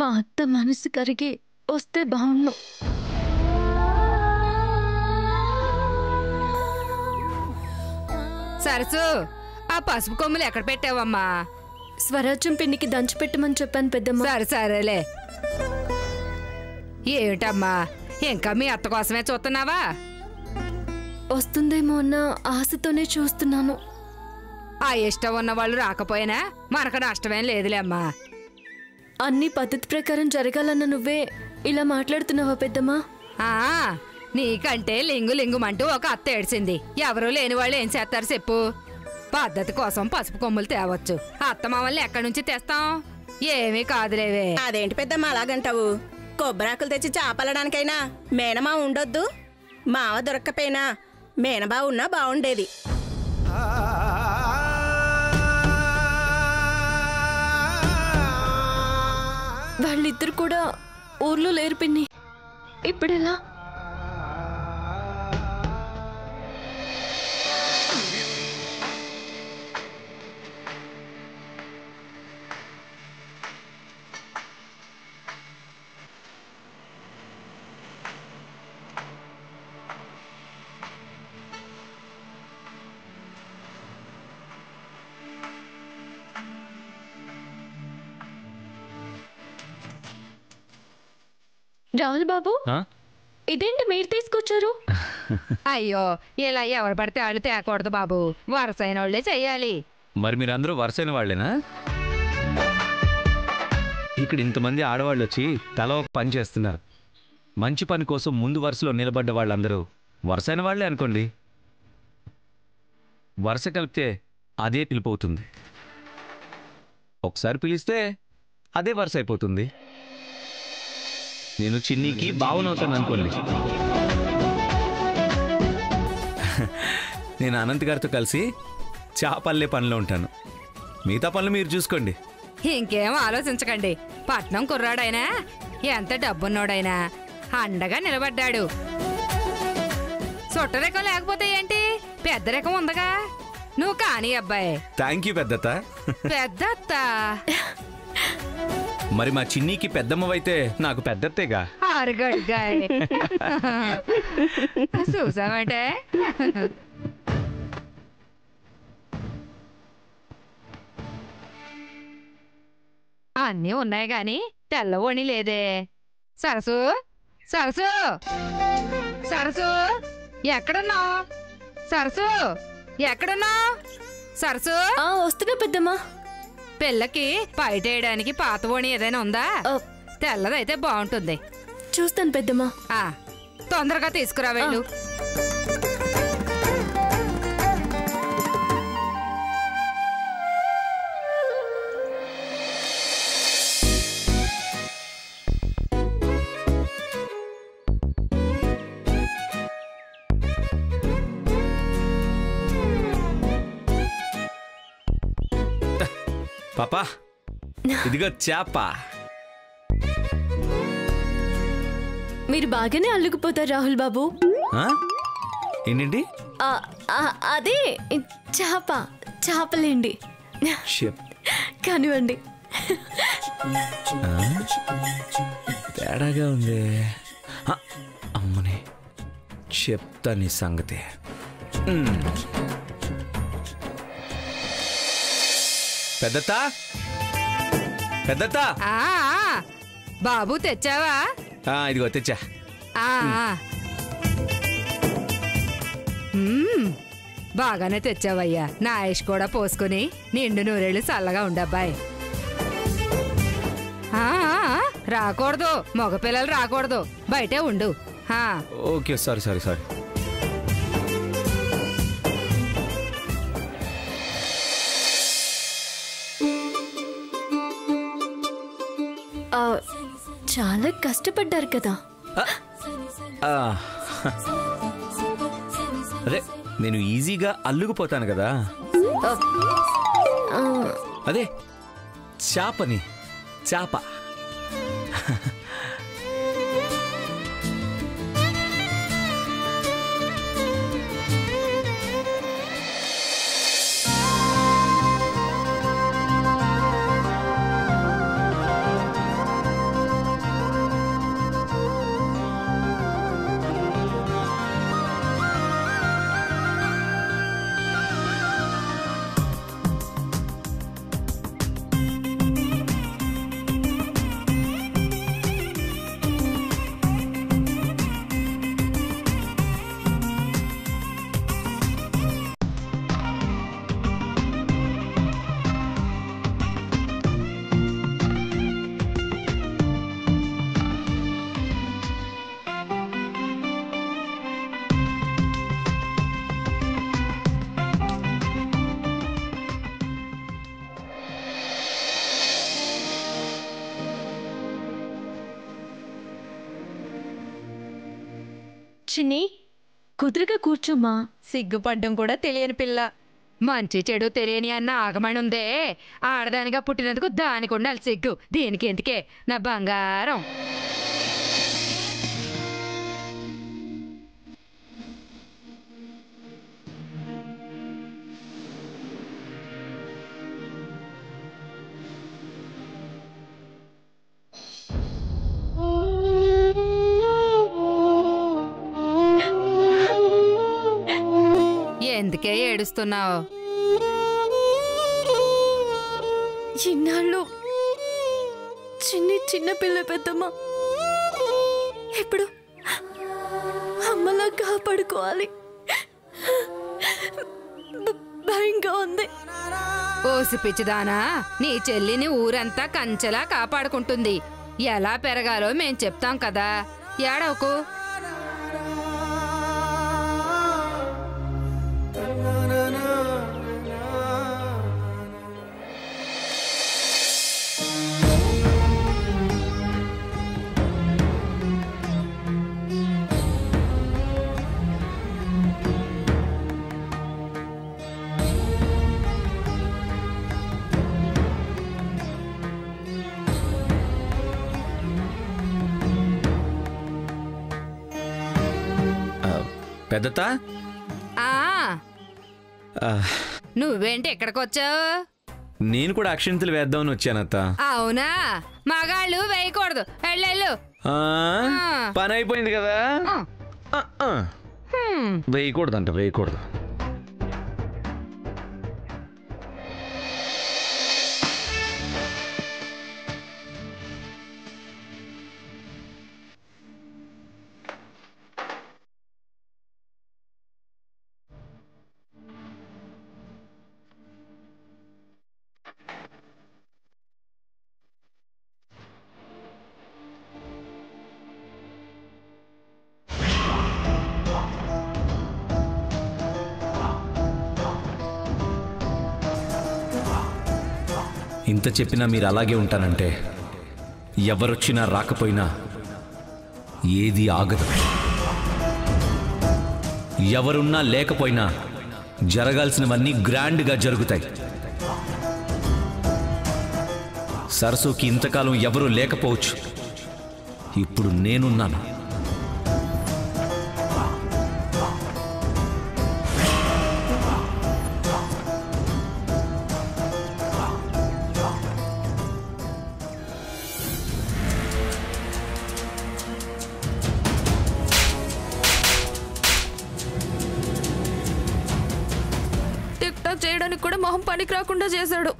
మా అత్త మనసు కరిగి వస్తే బాగుండు. సరసు, ఆ పసుపు కొమ్ములు ఎక్కడ పెట్టావమ్మా? స్వరాజ్యం పిన్నికి దంచిపెట్టమని చెప్పాను పెద్దమ్మ. సరే సరేలే. ఏమిటమ్మా, ఇంకా మీ అత్త కోసమే చూస్తున్నావా? వస్తుందేమో అన్న ఆశతోనే చూస్తున్నాను. ఆ ఇష్టం ఉన్న వాళ్ళు రాకపోయినా మనకు నష్టమేం లేదులే అమ్మా. అన్ని పద్ధతి ప్రకారం జరగాలన్న నువ్వే ఇలా మాట్లాడుతున్నావా పెద్దమ్మా? నీకంటే లింగు లింగుమంటూ ఒక అత్త ఏడ్చింది. ఎవరూ లేని వాళ్ళు ఏం చేస్తారు చెప్పు? పద్ధతి కోసం పసుపు కొమ్ములు తేవచ్చు. అత్త మామల్ని ఎక్కడి నుంచి తెస్తాం? ఏమీ కాదులేవే. అదేంటి పెద్దమ్మ అలాగంటావు? కొబ్బరాకులు తెచ్చి చాపలడానికైనా మేనమా ఉండొద్దు? మావ దొరక్కపోయినా మేనబా ఉన్నా బాగుండేది. వాళ్ళిద్దరు కూడా ఊర్లో లేరు పిన్ని. ఇప్పుడెలా? రాహుల్ బాబు, ఇదేంటి మీరు తీసుకొచ్చారు? అయ్యో, ఇలా ఎవరు పడితే వాళ్ళు తేకూడదు బాబు. వరసైన వాళ్ళే చెయ్యాలి. మరి మీరందరూ వరసైన వాళ్ళేనా? ఇక్కడ ఇంతమంది ఆడవాళ్ళు వచ్చి తల ఒక పని చేస్తున్నారు. మంచి పని కోసం ముందు వరుసలో నిలబడ్డ వాళ్ళందరూ వరసైన వాళ్ళే అనుకోండి. వరుస కలిపితే అదే పిలిపోతుంది. ఒకసారి పిలిస్తే అదే వరుస అయిపోతుంది. నేను చిన్నీకి బావునవుతాను అనుకోండి. నేను అనంత్ గారితో కలిసి చాపల్లే పనిలో ఉంటాను. మిగతా పనులు మీరు చూసుకోండి. ఇంకేం ఆలోచించకండి. పట్నం కుర్రాడైనా ఎంత డబ్బున్నోడైనా అండగా నిలబడ్డాడు. చుట్టరికం లేకపోతే ఏంటి, పెద్దరికం ఉందగా. నువ్వు కాని అబ్బాయి. Thank you పెద్దత్త. పెద్దత్త మరి మా చిన్నీకి పెద్దమ్మవైతే నాకు పెద్దత్తేగా. చూసామంటే అన్నీ ఉన్నాయి గాని తెల్లవోణి లేదే. సరసు, సరసు, సరసు, ఎక్కడున్నావు? సరసు, ఎక్కడున్నావు? సరసు, వస్తున్నా పెద్దమ్మా. పిల్లకి బయట వేయడానికి పాత ఓణి ఏదైనా ఉందా? తెల్లదైతే బాగుంటుంది. చూస్తాను పెద్దమ్మా. తొందరగా తీసుకురా వెళ్ళు. పాపా, ఇదిగో చేప. మీరు బాగానే అల్లుకుపోతారు రాహుల్ బాబు. ఏంటండి? అదే చేపలేండి. కానివ్వండి. తేడాగా ఉంది. అమ్మని చెప్తా నీ సంగతి. పెద్దత్తా, పెద్దత్తా. బాబు తెచ్చావా? ఇదిగో తెచ్చా. బాగానే తెచ్చావయ్యా. నా ఆయుష్ కూడా పోసుకుని నిండు నూరేళ్ళు చల్లగా ఉండబ్బాయి. రాకూడదు, మగపిల్లలు రాకూడదు, బయటే ఉండు. Okay, sorry sorry sorry. చాలా కష్టపడ్డారు కదా. అదే నేను ఈజీగా అల్లుకుపోతాను కదా. అదే చేపని, చేప. చిన్ని కుదురుగా కూర్చోమ్మా. సిగ్గుపడ్డం కూడా తెలియని పిల్ల. మంచి చెడు తెలియని అన్న ఆగమని ఉందే. ఆడదానిగా పుట్టినందుకు దానికి ఉండాలి సిగ్గు. దీనికి ఎందుకే నా బంగారం. ఎందుకే ఏడుస్తున్నావు? ఇన్నాళ్ళు చిన్ని చిన్న పిల్ల పెద్దమ్మ, ఇప్పుడు అమ్మలా కాపాడుకోవాలి. భయంగా ఉంది. ఓసి పిచ్చిదానా, నీ చెల్లిని ఊరంతా కంచెలా కాపాడుకుంటుంది. ఎలా పెరగాలో మేం చెప్తాం కదా, ఏడవకు. పెద్దత, నువ్వేంటి ఎక్కడికొచ్చావు? నేను కూడా అక్షింతలు వేద్దామని వచ్చానత్త. అవునా, మగాళ్ళు వేయకూడదు. వెళ్ళు. పని అయిపోయింది కదా. వేయకూడదంట, వేయకూడదు. ఇంత చెప్పినా మీరు అలాగే ఉంటానంటే ఎవరొచ్చినా రాకపోయినా ఏది ఆగదు. ఎవరున్నా లేకపోయినా జరగాల్సినవన్నీ గ్రాండ్గా జరుగుతాయి. సరస్సుకి ఇంతకాలం ఎవరూ లేకపోవచ్చు, ఇప్పుడు నేనున్నాను. చేయడానికి కూడా మొహం పనికి రాకుండా చేశాడు.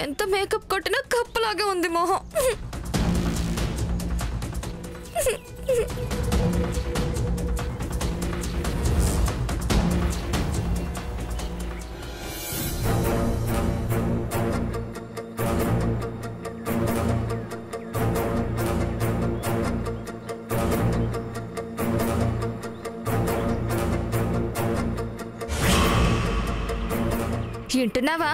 ఎంత మేకప్ కొట్టినా కప్పలాగే ఉంది మొహం. వింటున్నావా?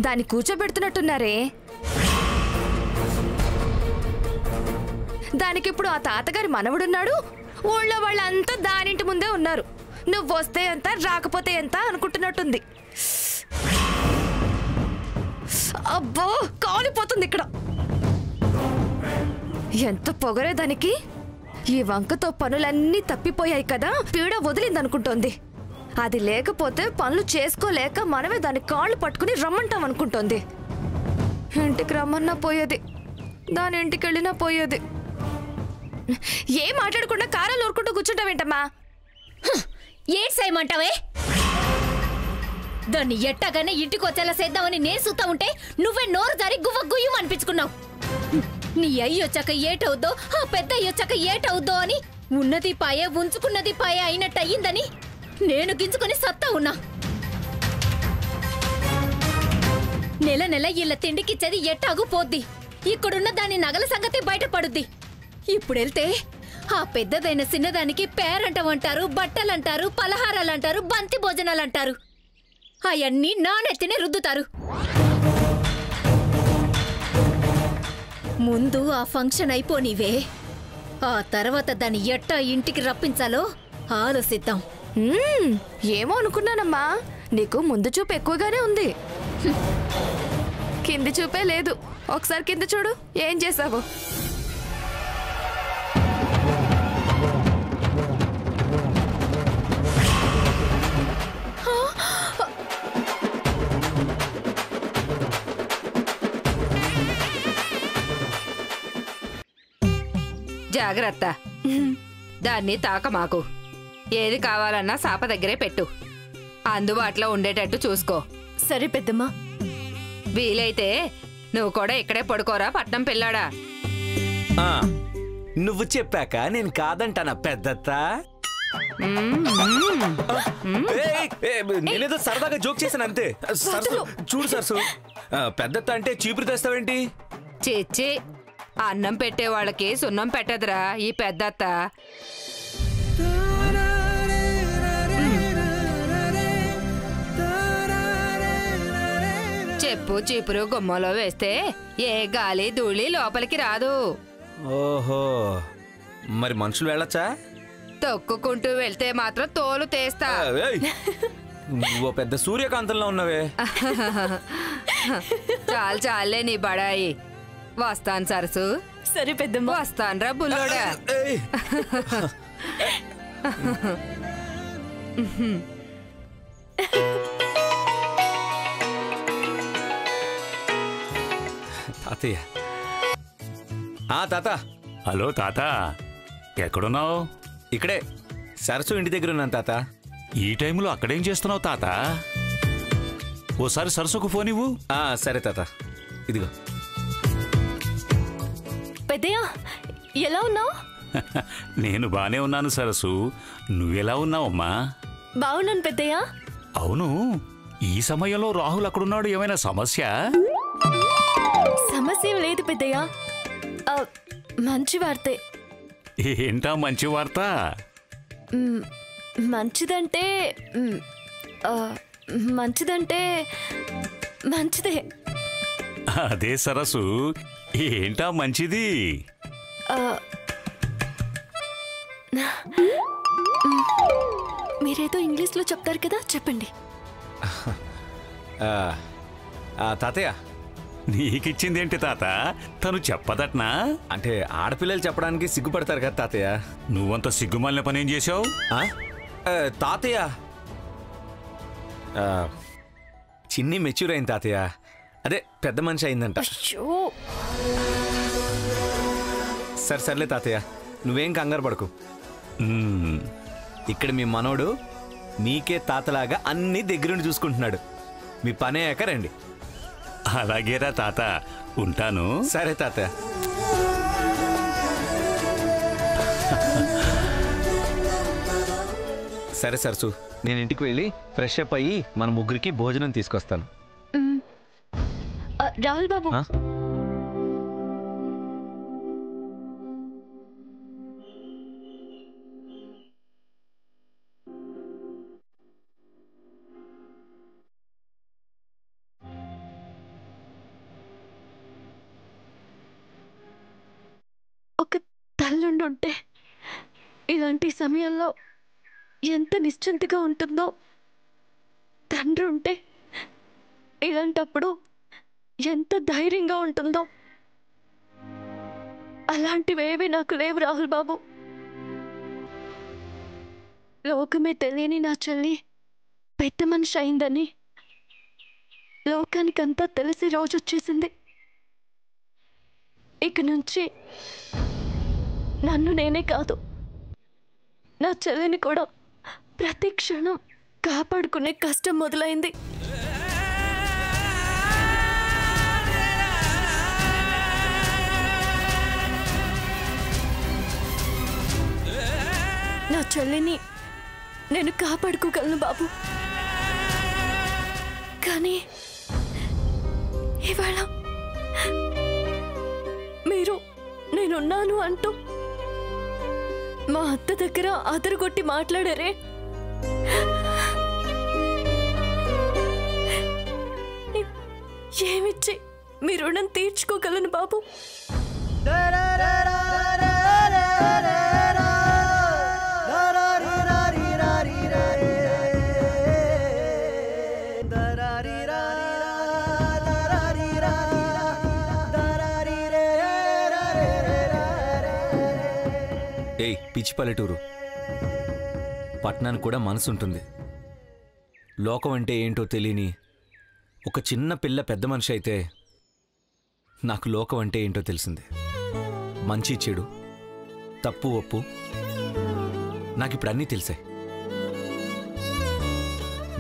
దాన్ని కూర్చోబెడుతున్నట్టున్నారే. దానికిప్పుడు ఆ తాతగారి మనవడున్నాడు. ఊళ్ళో వాళ్ళంతా దానింటి ముందే ఉన్నారు. నువ్వు వస్తే ఎంత రాకపోతే ఎంత అనుకుంటున్నట్టుంది. అబ్బో, కాలిపోతుంది ఇక్కడ. ఎంత పొగరే దానికి. ఈ వంకతో పనులన్నీ తప్పిపోయాయి కదా, పీడ వదిలిందనుకుంటోంది. అది లేకపోతే పనులు చేసుకోలేక మనమే దాని కాళ్ళు పట్టుకుని రమ్మంటాం అనుకుంటోంది. ఇంటికి రమ్మన్నా పోయేది, దాని ఇంటికి వెళ్ళినా పోయేది. ఏం మాట్లాడకుండా కారాలు ఊరుకుంటూ కూర్చుంటావేంటమ్మా? ఏడ్సేయమంటావే? దాన్ని ఎట్టగానే ఇంటికి వచ్చేలా చేద్దామని నేను చూస్తా ఉంటే నువ్వే నోరు జారి గువ్వ గుయ్యం అనిపించుకున్నావు. నీ అయ్యొచ్చాక ఏటవుద్దో, ఆ పెద్ద అయ్యొచ్చాక ఏటవుద్దో అని ఉన్నది పాయే ఉంచుకున్నది పాయే అయినట్టు అయ్యిందని నేను గింజుకొని సత్తా ఉన్నా. నెల నెల ఇళ్ళ తిండికిచ్చేది ఎట్టాగు పోద్ది. ఇక్కడున్న దాని నగల సంగతి బయటపడుద్ది. ఇప్పుడెళ్తే ఆ పెద్దదైన చిన్నదానికి పేరంటమంటారు, బట్టలంటారు, పలహారాలంటారు, బంతి భోజనాలంటారు. అవన్నీ నా నెత్తినే రుద్దుతారు. ముందు ఆ ఫంక్షన్ అయిపోనివే, ఆ తర్వాత దాన్ని ఎట్టా ఇంటికి రప్పించాలో ఆలోచిద్దాం. ఏమో అనుకున్నానమ్మా, నీకు ముందు చూపు ఎక్కువగానే ఉంది, కింది చూపే లేదు. ఒకసారి కింద చూడు, ఏం చేసావు? జాగ్రత్త, దాన్ని తాక మాకు. ఏది కావాలన్నా సాప దగ్గరే పెట్టు, అందుబాటులో ఉండేటట్టు చూసుకో. సరే పెద్దమ్మా. వీలైతే నువ్వు కూడా ఇక్కడే పడుకోరా పట్నం పిల్లాడా. నువ్వు చెప్పాక నేను కాదంటానా పెద్దత్త? నేనేదో సరదాగా జోక్ చేశాను అంతే. సరసు చూడు సరసు, పెద్దత్త అంటే చీపురు తెస్తావేంటి? చిచ్చి, అన్నం పెట్టే వాళ్ళకి సున్నం పెట్టదురా ఈ పెద్దత్త. చెప్పు చీపురు గుమ్మలో వేస్తే ఏ గాలి ధూళి లోపలికి రాదు. ఓహో, మరి మనుషులు వెళ్ళొచ్చా? తొక్కుకుంటూ వెళ్తే మాత్రం తోలు తీస్తా. నువ్వు పెద్ద సూర్యకాంతంలో ఉన్నవే. చాలు చాలే నీ బడాయి. వస్తాను సరసు. సరే పెద్దమ్మ. వస్తానురా బుల్లోడా. తాతయ్య. తాత. హలో తాత, ఎక్కడున్నావు? ఇక్కడే సరసు ఇంటి దగ్గర ఉన్నాను తాత. ఈ టైంలో అక్కడేం చేస్తున్నావు తాత? ఓసారి సరసుకు ఫోన్ ఇవ్వు. సరే తాత, ఇదిగో. పెద్దయ్య, ఎలా ఉన్నావు? నేను బానే ఉన్నాను సరసు, నువ్వెలా ఉన్నావమ్మా? బాగున్నాను పెద్దయ్య. అవును, ఈ సమయంలో రాహుల్ అక్కడున్నాడు, ఏమైనా సమస్య? సమస్య ఏం లేదు పెద్దయ్య, మంచి వార్తే. ఏంటా మంచి వార్త? మంచిదంటే మంచిదే. అదే సరసు, ఏంటా మంచిది? మీరేదో ఇంగ్లీష్లో చెప్తారు కదా, చెప్పండి. తాతయ్య, నీకిచ్చిందేంటి తాత? తను చెప్పదట్నా? అంటే ఆడపిల్లలు చెప్పడానికి సిగ్గుపడతారు కదా తాతయ్య. నువ్వంత సిగ్గుమాలిన పనేం చేశావు? తాతయ్య, చిన్ని మెచ్యూర్ అయింది తాతయ్య. అదే పెద్ద మనిషి అయిందంట. సర్లే తాతయ్య, నువ్వేం కంగారు పడకు. ఇక్కడ మీ మనోడు నీకే తాతలాగా అన్ని దగ్గరుండి చూసుకుంటున్నాడు. మీ పని అయ్యాక రండి. అలాగేరా తాత, ఉంటాను. సరే తాతయ్య. సరే సరసు, నేను ఇంటికి వెళ్ళి ఫ్రెష్ అప్ అయ్యి మన ముగ్గురికి భోజనం తీసుకొస్తాను. రాహుల్ బాబు, ఒక తల్లుండుంటే ఇలాంటి సమయంలో ఎంత నిశ్చింతగా ఉంటుందో, తండ్రి ఉంటే ఇలాంటప్పుడు ఎంత ధైర్యంగా ఉంటుందో. అలాంటివేవి నాకు లేవు రాహుల్ బాబు. లోకమే తెలియని నా చెల్లి పెద్ద మనిషి అయిందని లోకానికంతా తెలిసి రోజు వచ్చేసింది. ఇక నుంచి నన్ను నేనే కాదు, నా చెల్లిని కూడా ప్రతి క్షణం కాపాడుకునే కష్టం మొదలైంది. నా చెల్లిని నేను కాపాడుకోగలను బాబు. కానీ ఇవాళ మీరు నేనున్నాను అంటూ మా అత్త దగ్గర అదరగొట్టి మాట్లాడారే, ఏమిచ్చి మీ రుణం తీర్చుకోగలను బాబు? ఏయ్ పిచ్చి పల్లెటూరు, పట్టణానికి కూడా మనసు ఉంటుంది. లోకం అంటే ఏంటో తెలియని ఒక చిన్న పిల్ల పెద్ద మనిషి అయితే నాకు లోకం అంటే ఏంటో తెలిసింది. మంచి చెడు, తప్పు ఒప్పు నాకు ఇప్పుడు అన్నీ తెలిసాయి.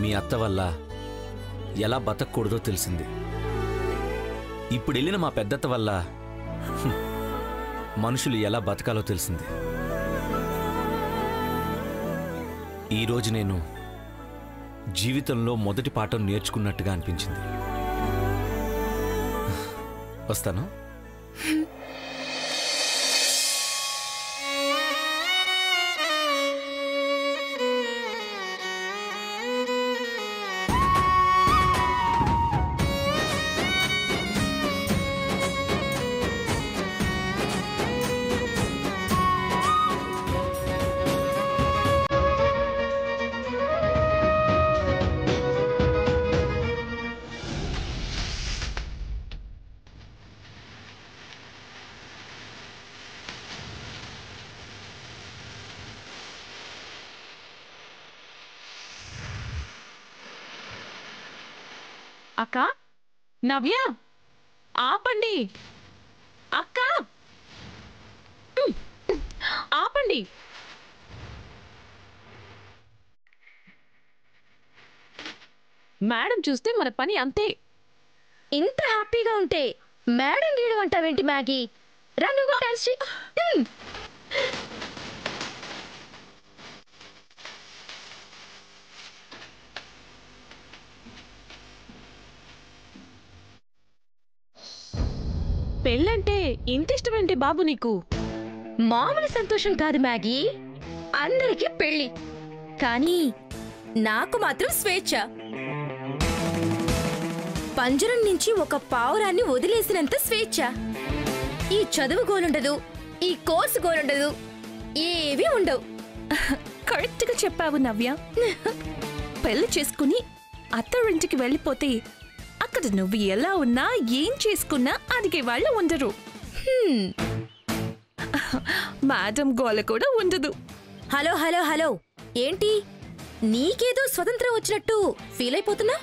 మీ అత్త వల్ల ఎలా బతకూడదో తెలిసింది. ఇప్పుడు వెళ్ళిన మా పెద్దత్త వల్ల మనుషులు ఎలా బతకాలో తెలిసింది. ఈరోజు నేను జీవితంలో మొదటి పాఠం నేర్చుకున్నట్టుగా అనిపించింది. వస్తాను. అక్క, నవ్య, ఆపండి. అక్క, ఆపండి. మేడం చూస్తే మన పని అంతే. ఇంత హ్యాపీగా ఉంటే మేడం గీయడం అంటావేంటి మ్యాగీ? రన్ను పెళ్ళంటే ఇంత ఇష్టమేంటి బాబు నీకు? మామూలు సంతోషం కాదు మ్యాగీ, అందరికీ పెళ్ళి, కానీ నాకు మాత్రం స్వేచ్ఛ. పంజరం నుంచి ఒక పావురాన్ని వదిలేసినంత స్వేచ్ఛ. ఈ చదువు గోలుండదు, ఈ కోర్సు గోలుండదు, ఏవీ ఉండవు. కరెక్ట్ గా చెప్పావు నవ్య. పెళ్లి చేసుకుని అత్తారింటికి వెళ్ళిపోతే అక్కడ నువ్వు ఎలా ఉన్నా ఏం చేసుకున్నా అడిగే వాళ్ళు ఉండరు. మేడం గోల కూడా ఉండదు. హలో హలో హలో, ఏంటి నీకేదో స్వతంత్రం వచ్చినట్టు ఫీల్ అయిపోతున్నా?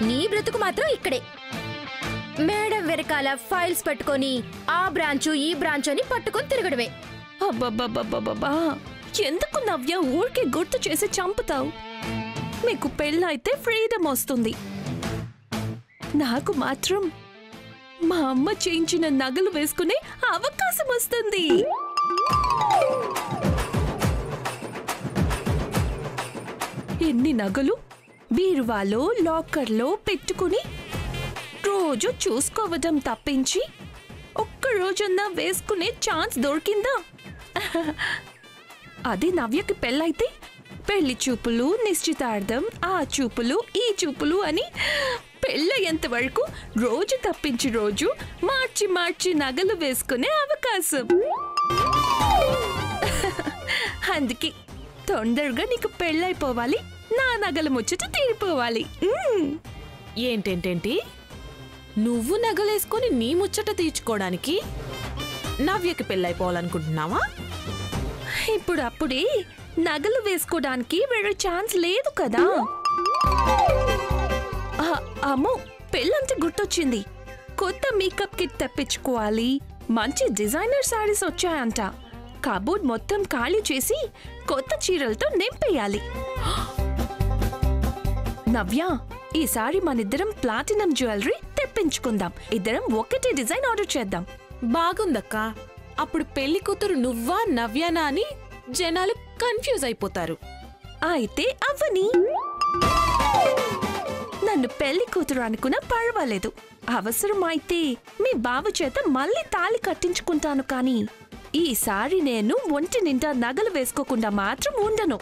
నీ బ్రతుకు మాత్రం ఇక్కడే మేడం వెనకాల ఫైల్స్ పట్టుకొని ఆ బ్రాంచు ఈ బ్రాంచ్ అని పట్టుకొని తిరగడమే. అబ్బబ్బబ్బబ్బబ్బా, ఎందుకు నవ్య ఊరికే గుర్తు చేసి చంపుతావు? మీకు పెళ్ళైతే ఫ్రీడమ్ వస్తుంది. నాకు మాత్రం మా అమ్మ చేయించిన నగలు వేసుకునే అవకాశం వస్తుంది. ఎన్ని నగలు బీరువాలో లాకర్లో పెట్టుకుని రోజు చూసుకోవడం తప్పించి ఒక్క రోజన్నా వేసుకునే ఛాన్స్ దొరికిందా? అది నవ్యకి పెళ్ళైతే పెళ్లి చూపులు, నిశ్చితార్థం, ఆ చూపులు ఈ చూపులు అని పెళ్ళయ్యేంత వరకు రోజు తప్పించి రోజు మార్చి మార్చి నగలు వేసుకునే అవకాశం. అందుకే తొందరగా నీకు పెళ్ళైపోవాలి, నా నగల ముచ్చట తీరిపోవాలి. ఏంటేంటేంటి, నువ్వు నగలేసుకొని నీ ముచ్చట తీర్చుకోవడానికి నవ్యకి పెళ్ళైపోవాలనుకుంటున్నావా? ఇప్పుడు అప్పుడే నగలు వేసుకోవడానికి వేరే ఛాన్స్ లేదు కదా. అమ్మో, పెళ్ళంటే గుర్తొచ్చింది. కొత్త మేకప్ కిట్ తెప్పించుకోవాలి. మంచి డిజైనర్ సారీస్ వచ్చాయంట. కబోర్డ్ మొత్తం ఖాళీ చేసి కొత్త చీరలతో నింపేయాలి. నవ్య, ఈసారి మనిద్దరం ప్లాటినం జ్యువెలరీ తెప్పించుకుందాం. ఇద్దరం ఒకటే డిజైన్ ఆర్డర్ చేద్దాం. బాగుందక్క. అప్పుడు పెళ్లి కూతురు నువ్వా నవ్యానా అని జనాలు కన్ఫ్యూజ్ అయిపోతారు. అయితే అవ్వని. నన్ను పెళ్లి కూతురు అనుకున్నా పర్వాలేదు. అవసరమైతే మీ బావ చేత మళ్ళీ తాళి కట్టించుకుంటాను. కానీ ఈసారి నేను ఒంటి నిండా నగలు వేసుకోకుండా మాత్రం ఉండను.